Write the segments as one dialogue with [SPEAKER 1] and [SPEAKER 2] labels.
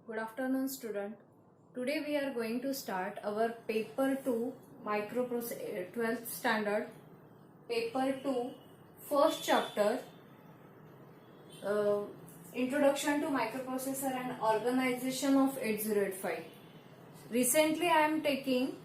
[SPEAKER 1] Good afternoon, student. Today we are going to start our paper 2 microprocessor 12th standard paper 2 first chapter uh, introduction to microprocessor and organization of 8085. Recently I am taking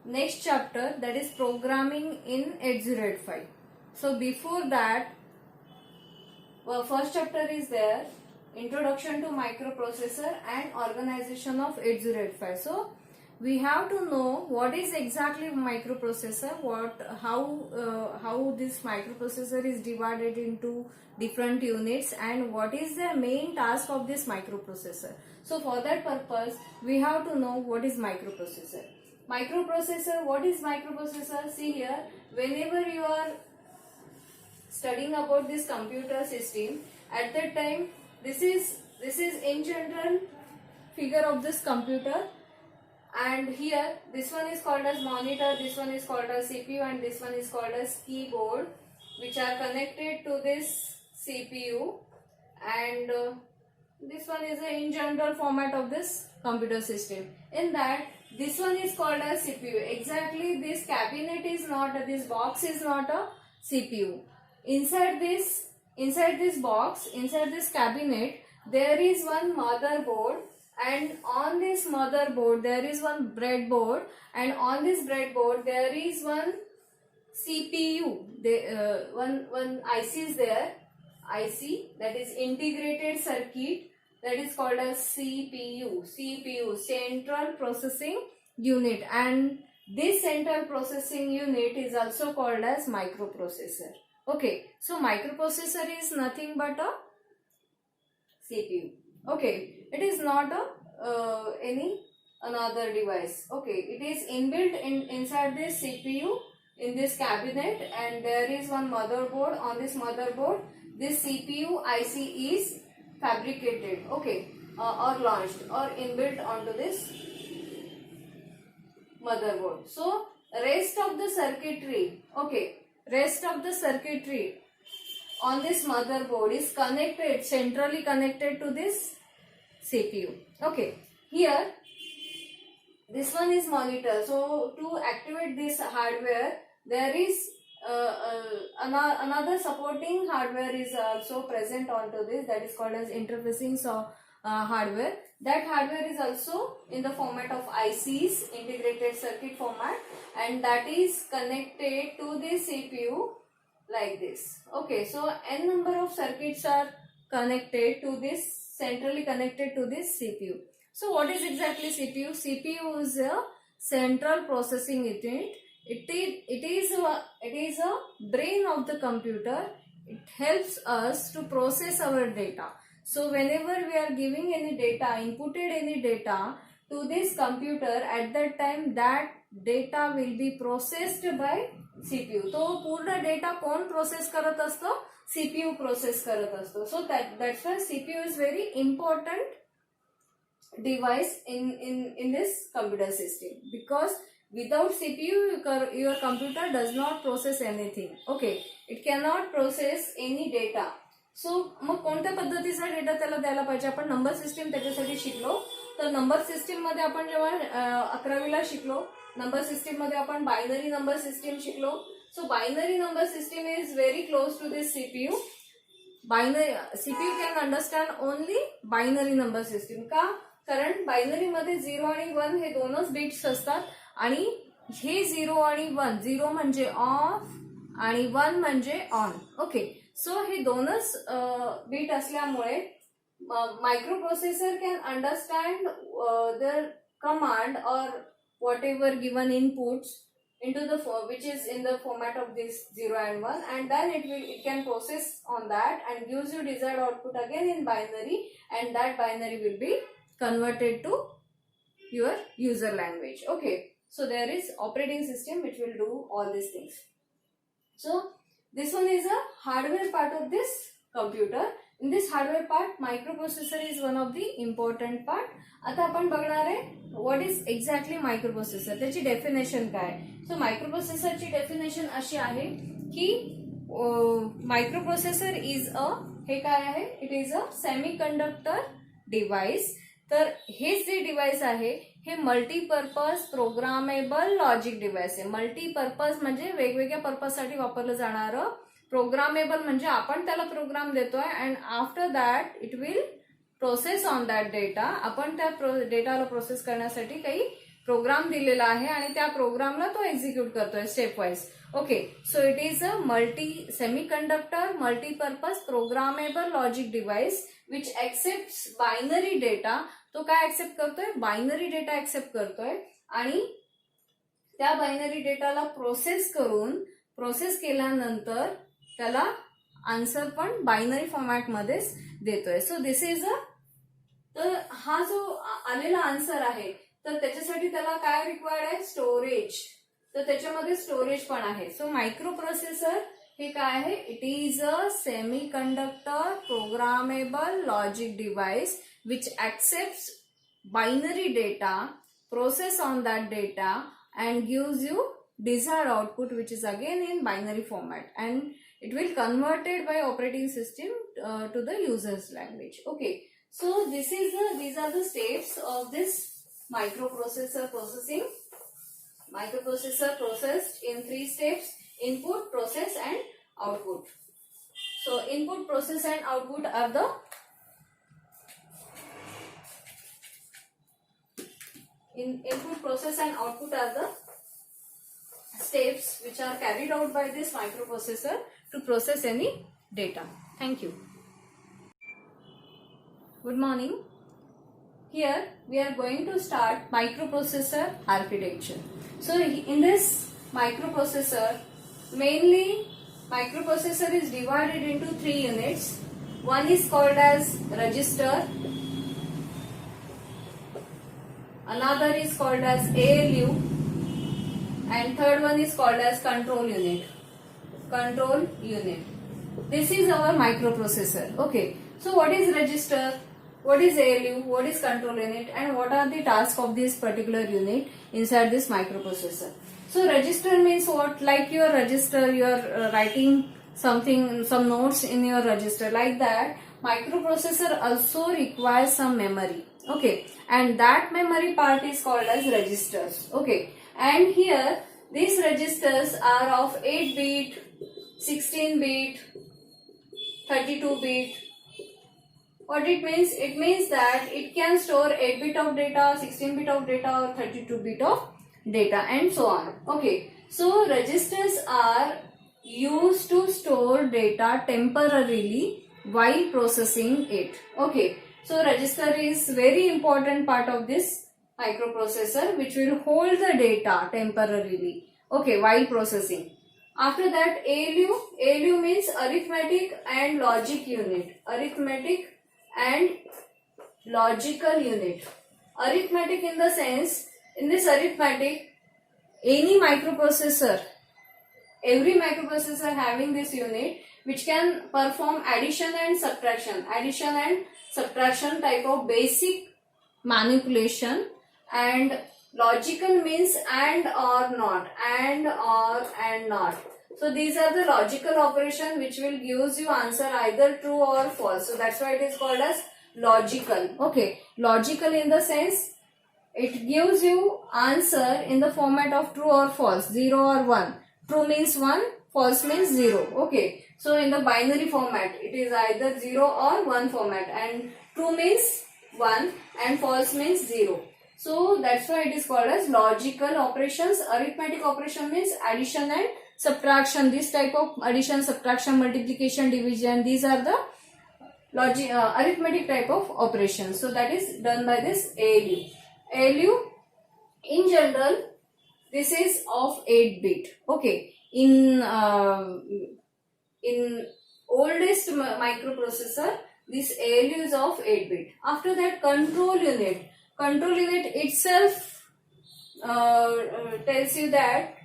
[SPEAKER 1] next chapter, that is programming in 8085. So before that, first chapter is there, introduction to microprocessor and organization of 8085. So we have to know what is exactly microprocessor, how this microprocessor is divided into different units, and what is the main task of this microprocessor. So for that purpose we have to know what is microprocessor. Microprocessor, what is microprocessor? See here, whenever you are studying about this computer system, at that time this is in general figure of this computer, and here this one is called as monitor, this one is called as CPU, and this one is called as keyboard, which are connected to this CPU, and this one is the in general format of this computer system. In that, this one is called as CPU. Exactly, this cabinet is not, this box is not a CPU. Inside this box, inside this cabinet, there is one motherboard, and on this motherboard there is one breadboard, and on this breadboard there is one CPU. One IC is there, IC, that is integrated circuit, that is called as CPU, Central Processing Unit, and this Central Processing Unit is also called as microprocessor. Okay, so microprocessor is nothing but a CPU. Okay, it is not a any another device. Okay, it is inbuilt inside this CPU in this cabinet, and there is one motherboard. On this motherboard, this CPU IC is fabricated. Okay, or launched or inbuilt onto this motherboard. So rest of the circuitry. Okay. Rest of the circuitry on this motherboard is connected, centrally connected to this CPU. Okay, here this one is monitor. So to activate this hardware, there is another supporting hardware is also present onto this, that is called as interfacing hardware. That hardware is also in the format of ICs, integrated circuit format, and that is connected to the CPU like this. Okay, so n number of circuits are connected to this, centrally connected to this CPU. So what is exactly CPU? CPU is a central processing unit. It is a brain of the computer. It helps us to process our data. So whenever we are giving any data, inputted any data to this computer, at that time that data will be processed by CPU. तो पूर्ण data कौन process करत असतो? CPU process करत असतो. So that's why CPU is very important device in this computer system, because without CPU your computer does not process anything. Okay, it cannot process any data. सो मग कोणत्या पद्धतीचा data त्याला द्यायला पाहिजे? आपण नंबर सिस्टीम त्याच्यासाठी शिकलो. तर नंबर सिस्टीम मध्ये आपण जेव्हा 11वीला शिकलो, नंबर सिस्टीम मध्ये आपण बायनरी नंबर सिस्टीम शिकलो. So binary number system is very close to this CPU. CPU can understand only binary number system. का? कारण बायनरी मध्ये 0 आणि 1 हे दोनच बिट्स असतात, आणि हे 0 आणि 1, 0 म्हणजे ऑफ आणि 1 म्हणजे ऑन. ओके, सो हे दोनच बीट असल्यामुळे microprocessor can understand the command और whatever given inputs into the which is in the format of this 0 and 1, and then it can process on that and gives you desired output again in binary, and that binary will be converted to your user language. Okay, so there is operating system which will do all these things. So this one is a hardware part of this computer. In this hardware part, microprocessor is one of the important part. आता आपण बघणार आहे what is exactly microprocessor, त्याची definition काय. सो मायक्रोप्रोसेसरची definition अशी आहे की microprocessor is a, हे काय आहे, it is a semiconductor device तर हेच जे डिव्हाइस आहे हे मल्टीपर्पज प्रोग्रामेबल लॉजिक डिव्हाइस आहे. मल्टीपर्पज म्हणजे वेगवेगळ्या पर्पजसाठी वापरलं जाणारं, प्रोग्रामेबल म्हणजे आपण त्याला प्रोग्राम देतोय and after that it will process on that data. आपण त्या डेटाला प्रोसेस करण्यासाठी काही प्रोग्राम दिलेला आहे आणि त्या प्रोग्रामला तो एक्झिक्यूट करतोय step wise. Okay, so it is a semiconductor multipurpose programmable logic device which accepts binary data. तो काय एक्सेप्ट करतोय? बायनरी डेटा एक्सेप्ट करतोय आणि त्या बायनरी डेटाला प्रोसेस केल्यानंतर त्याला आन्सर पण बायनरी फॉर्मॅट मध्येच देतोय. सो दिस इज अ, तर हा जो आलेला आन्सर आहे तर त्याच्यासाठी त्याला काय रिक्वायर्ड आहे? स्टोरेज. तर त्याच्यामध्ये स्टोरेज पण आहे. सो मायक्रो प्रोसेसर हे काय आहे? It is a semiconductor programmable logic device which accepts binary data, process on that data and gives you desired output which is again in binary format and it will converted by operating system to the user's language. Okay, so these are the steps of this microprocessor processing. Microprocessor processed in 3 steps: input, process and output. So input, process and output are the input, process and output are the steps which are carried out by this microprocessor to process any data. Thank you. Good morning. Here we are going to start microprocessor architecture. So in this microprocessor, mainly microprocessor is divided into 3 units. One is called as register, another is called as ALU, and third one is called as control unit. Control unit. This is our microprocessor. Okay. So what is register? What is ALU? What is control unit? And what are the tasks of this particular unit inside this microprocessor? So register means what? Like your register, you are writing something, some notes in your register. Like that, microprocessor also requires some memory. Okay, and that memory part is called as registers. Okay, and here these registers are of 8-bit, 16-bit, 32-bit. What it means? It means that it can store 8-bit of data, 16-bit of data, or 32-bit of data, and so on. Okay, so registers are used to store data temporarily while processing it. Okay, so register is very important part of this microprocessor which will hold the data temporarily, okay, while processing. After that, ALU means arithmetic and logic unit. Arithmetic and logical unit. Arithmetic in the sense, in this arithmetic, any microprocessor, every microprocessor having this unit which can perform addition and subtraction type of basic manipulation. And logical means and or not, and or and not. So these are the logical operation which will gives you answer either true or false. So that's why it is called as logical. Okay, logical in the sense it gives you answer in the format of true or false, 0 or 1. True means 1, false means 0. Okay, so in the binary format it is either 0 or 1 format, and true means 1 and false means 0. So that's why it is called as logical operations. Arithmetic operation means addition and subtraction. This type of addition, subtraction, multiplication, division, these are the arithmetic type of operations. So that is done by this ALU. ALU in general, this is of 8-bit. Okay, in oldest microprocessor, this ALU is of 8-bit. After that, control unit. Control unit itself tells you that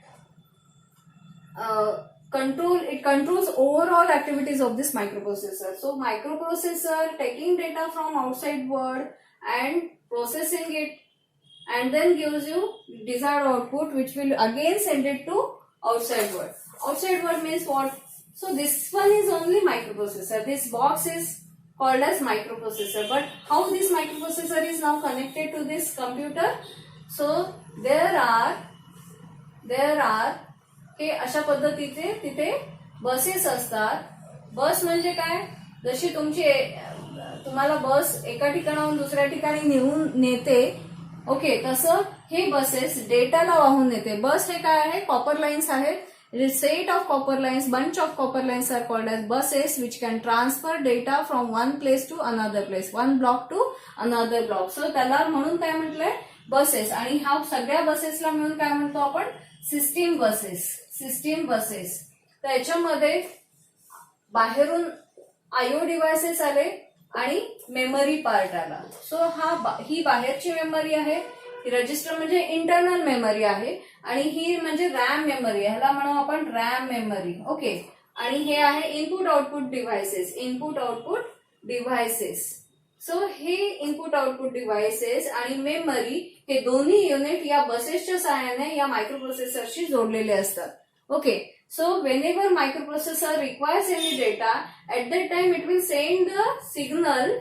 [SPEAKER 1] it controls overall activities of this microprocessor. So microprocessor taking data from outside world and processing it, and then gives you desired output which will again send it to outside world. Outside world means what? So this one is only microprocessor. This box is called as microprocessor. But how this microprocessor is now connected to this computer? So there are हे अशा पद्धतीचे तिथे buses असतात. बस म्हणजे काय, जशी तुम्हाला बस एका ठिकाणाहून दुसऱ्या ठिकाणी नेते, ओके, तसं हे बसेस डेटाला वाहून नेते. बस हे काय आहे, कॉपर लाईन्स आहेत. Set of copper lines, bunch of copper lines are called as buses which can transfer data from one place to another place, one block to another block. So त्याला म्हणून काय म्हटलंय, बसेस. आणि ह्या सगळ्या बसेसला मिळून काय म्हणतो आपण, सिस्टीम बसेस. तर याच्यामध्ये बाहेरून आयओ डिव्हायसेस आले आणि मेमरी पार्ट आला. सो ही बाहेरची मेमरी आहे, ही रजिस्टर म्हणजे इंटरनल मेमरी आहे, आणि ही म्हणजे रॅम मेमरी आहे, ह्याला म्हणू आपण रॅम मेमरी. ओके, आणि हे आहे इनपुट आउटपुट डिव्हायसेस. सो हे इनपुट आउटपुट डिव्हायसेस आणि मेमरी हे दोन्ही युनिट या बसेसच्या सहाय्याने या मायक्रोप्रोसेसरशी जोडलेले असतात. Okay, so whenever microprocessor requires any data, at that time it will send the signal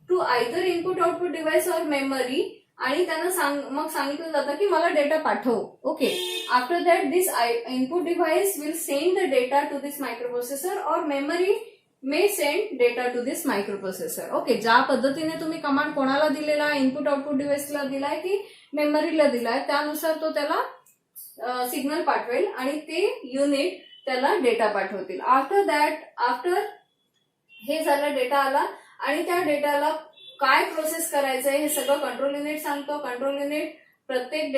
[SPEAKER 1] to either input output device or memory, आणि त्यांना मग सांगितलं जातं की मला डेटा पाठव. Okay, after that this input device will send the data to this microprocessor और memory may send data to this microprocessor. Okay, ज्या पद्धतीने तुम्ही कमांड कोणाला दिलेला आहे, इनपुट आउटपुट डिव्हाइसला दिलाय की मेमरीला दिलाय, त्यानुसार तो त्याला सिग्नल पाठवेल आणि ते युनिट त्याला डेटा पाठवतील. आफ्टर हे झालं, डेटा आला, आणि त्या डेटाला काय प्रोसेस करायचंय हे सगळं कंट्रोल युनिट सांगतो. कंट्रोल युनिट प्रत्येक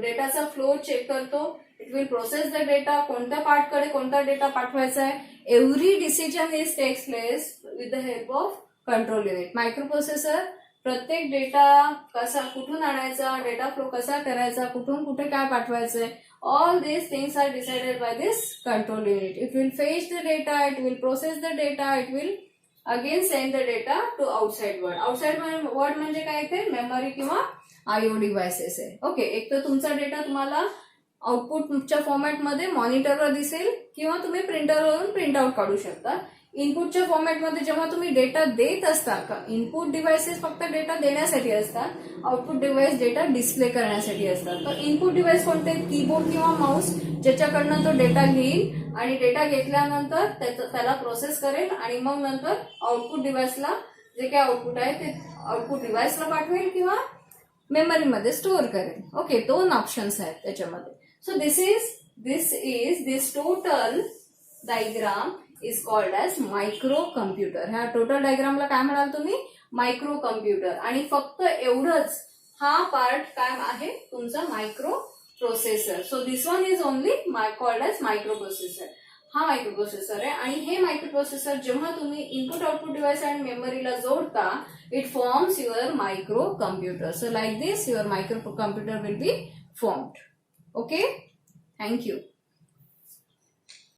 [SPEAKER 1] डेटाचा फ्लो चेक करतो. It will process the data, कोणत्या पार्टकडे कोणता डेटा पाठवायचा आहे. Every decision is takes place with the help of control unit. Microprocessor प्रत्येक डेटा कुठून आणायचा, डेटा फ्लो कसा करायचा, कुठून कुठे काय पाठवायचंय, all these things are decided by this control unit. It will fetch the data, it will process the data, it will again send the data to outside world. Outside world म्हणजे काय, इथे memory किंवा IO devices आहे. Okay, एक तर तुमचा data तुम्हाला आउटपुटच्या फॉर्मॅटमध्ये मॉनिटरवर दिसेल, किंवा तुम्ही प्रिंटरवरून प्रिंट आउट काढू शकता. इनपुटच्या फॉर्मॅटमध्ये जेव्हा तुम्ही डेटा देत असता, इनपुट डिव्हाइसेस फक्त डेटा देण्यासाठी असतात, आउटपुट डिव्हाइस डेटा डिस्प्ले करण्यासाठी असतात. तर इनपुट डिव्हाइस कोणते, कीबोर्ड किंवा माऊस, ज्याच्याकडनं तो डेटा घेईल आणि डेटा घेतल्यानंतर त्याला प्रोसेस करेल, आणि मग नंतर आउटपुट डिव्हाइसला जे काही आउटपुट आहे ते आउटपुट डिव्हाइसला पाठवेल किंवा मेमरीमध्ये स्टोअर करेल. ओके, दोन ऑप्शन्स आहेत त्याच्यामध्ये. So this total diagram is called as micro computer. ह्या टोटल डायग्रामला काय म्हणाल तुम्ही, मायक्रो कम्प्युटर. आणि फक्त एवढंच हा पार्ट काय आहे, तुमचा microprocessor. So this one is only called as microprocessor. हा मायक्रो प्रोसेसर आहे, आणि हे मायक्रो प्रोसेसर जेव्हा तुम्ही इनपुट आउटपुट डिव्हाइस आणि मेमरीला जोडता, it forms your micro computer. So like this your micro computer will be formed. Okay, thank you.